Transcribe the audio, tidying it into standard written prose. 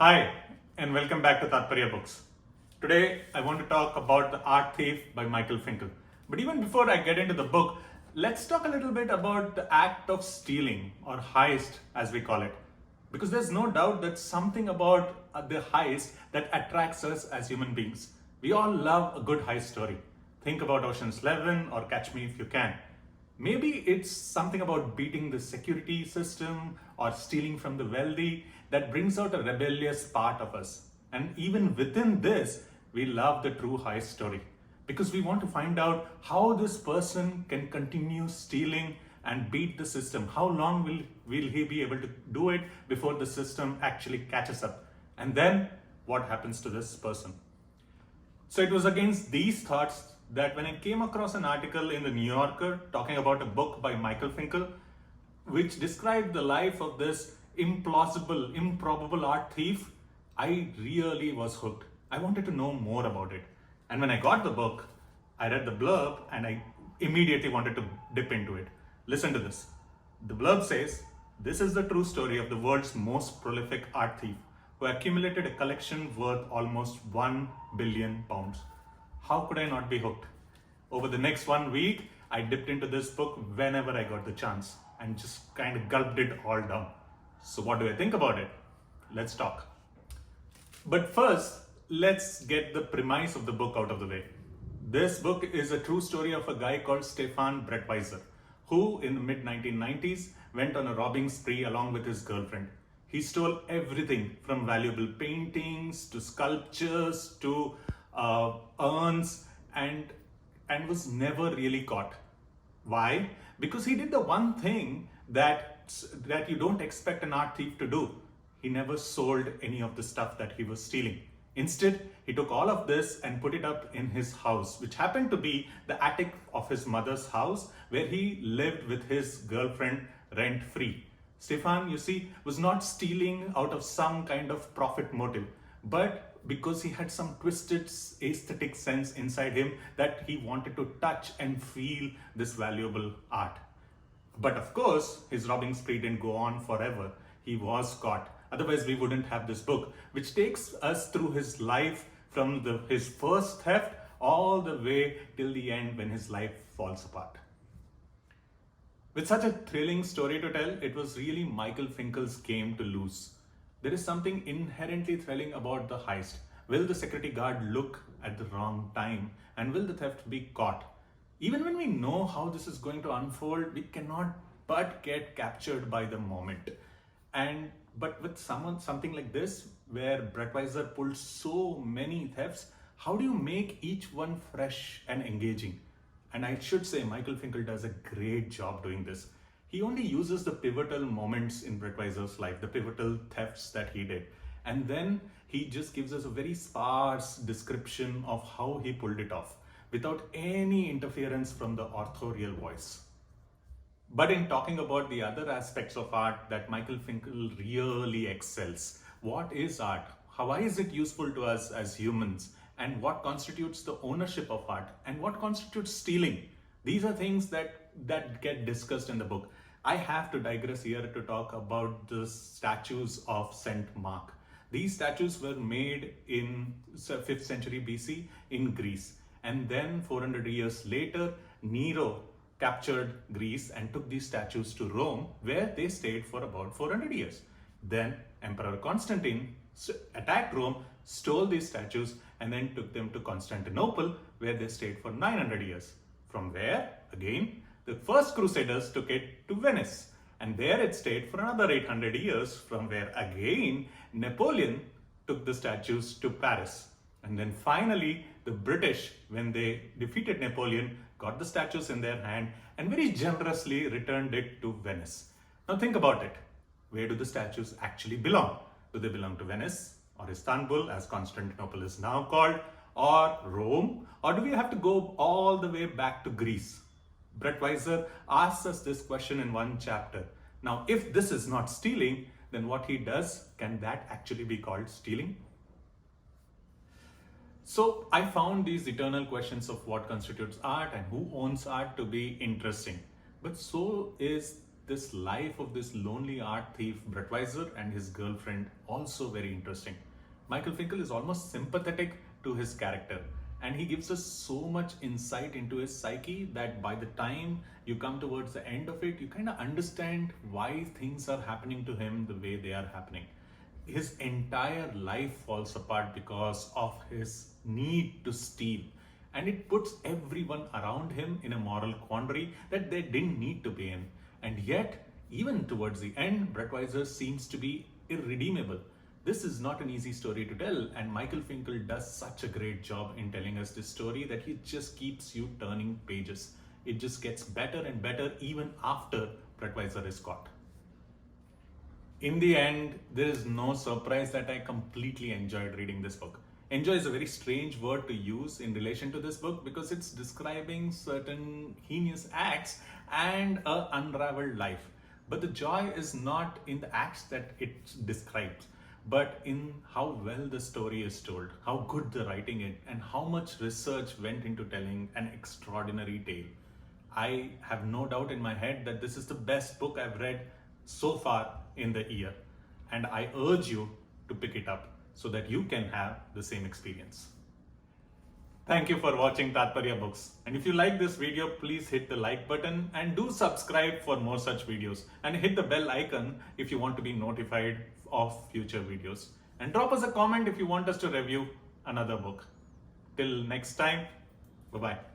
Hi, and welcome back to Tatparya Books. Today, I want to talk about The Art Thief by Michael Finkel. But even before I get into the book, let's talk a little bit about the act of stealing, or heist as we call it. Because there's no doubt that something about the heist that attracts us as human beings. We all love a good heist story. Think about Ocean's 11 or Catch Me If You Can. Maybe it's something about beating the security system or stealing from the wealthy that brings out a rebellious part of us. And even within this, we love the true heist story because we want to find out how this person can continue stealing and beat the system. How long will he be able to do it before the system actually catches up? And then what happens to this person? So it was against these thoughts that when I came across an article in the New Yorker talking about a book by Michael Finkel, which described the life of this implausible, improbable art thief, I really was hooked. I wanted to know more about it. And when I got the book, I read the blurb and I immediately wanted to dip into it. Listen to this. The blurb says, "This is the true story of the world's most prolific art thief who accumulated a collection worth almost £1 billion. How could I not be hooked? Over the next 1 week, I dipped into this book whenever I got the chance and just kind of gulped it all down. So what do I think about it? Let's talk. But first, let's get the premise of the book out of the way. This book is a true story of a guy called Stefan Brettweiser, who in the mid-1990s went on a robbing spree along with his girlfriend. He stole everything from valuable paintings to sculptures to urns and was never really caught. Why? Because he did the one thing that you don't expect an art thief to do. He never sold any of the stuff that he was stealing. Instead, he took all of this and put it up in his house, which happened to be the attic of his mother's house, where he lived with his girlfriend rent-free. Stefan, you see, was not stealing out of some kind of profit motive, but because he had some twisted aesthetic sense inside him that he wanted to touch and feel this valuable art. But of course, his robbing spree didn't go on forever. He was caught. Otherwise, we wouldn't have this book, which takes us through his life from his first theft all the way till the end when his life falls apart. With such a thrilling story to tell, it was really Michael Finkel's game to lose. There is something inherently thrilling about the heist. Will the security guard look at the wrong time? And will the theft be caught? Even when we know how this is going to unfold, we cannot but get captured by the moment. But with something like this, where Brettweiser pulled so many thefts, how do you make each one fresh and engaging? And I should say, Michael Finkel does a great job doing this. He only uses the pivotal moments in Brettweiser's life, the pivotal thefts that he did. And then he just gives us a very sparse description of how he pulled it off without any interference from the authorial voice. But in talking about the other aspects of art that Michael Finkel really excels, what is art? Why is it useful to us as humans? And what constitutes the ownership of art? And what constitutes stealing? These are things that get discussed in the book. I have to digress here to talk about the statues of Saint Mark. These statues were made in 5th century BC in Greece. And then 400 years later, Nero captured Greece and took these statues to Rome, where they stayed for about 400 years. Then Emperor Constantine attacked Rome, stole these statues, and then took them to Constantinople, where they stayed for 900 years. From where, again, the first Crusaders took it to Venice, and there it stayed for another 800 years, from where again Napoleon took the statues to Paris. And then finally, the British, when they defeated Napoleon, got the statues in their hand and very generously returned it to Venice. Now think about it. Where do the statues actually belong? Do they belong to Venice or Istanbul, as Constantinople is now called, or Rome? Or do we have to go all the way back to Greece? Brettweiser asks us this question in one chapter. Now, if this is not stealing, then what he does, can that actually be called stealing? So I found these eternal questions of what constitutes art and who owns art to be interesting. But so is this life of this lonely art thief Brettweiser and his girlfriend also very interesting. Michael Finkel is almost sympathetic to his character, and he gives us so much insight into his psyche that by the time you come towards the end of it, you kind of understand why things are happening to him the way they are happening. His entire life falls apart because of his need to steal, and it puts everyone around him in a moral quandary that they didn't need to be in. And yet, even towards the end, Brettweiser seems to be irredeemable. This is not an easy story to tell, and Michael Finkel does such a great job in telling us this story that he just keeps you turning pages. It just gets better and better even after Brettweiser is caught. In the end, there is no surprise that I completely enjoyed reading this book. Enjoy is a very strange word to use in relation to this book because it's describing certain heinous acts and an unraveled life. But the joy is not in the acts that it describes, but in how well the story is told, how good the writing is, and how much research went into telling an extraordinary tale. I have no doubt in my head that this is the best book I've read so far in the year, and I urge you to pick it up so that you can have the same experience. Thank you for watching Tatparya Books, and if you like this video, please hit the like button and do subscribe for more such videos, and hit the bell icon if you want to be notified of future videos, and drop us a comment if you want us to review another book. Till next time, bye bye.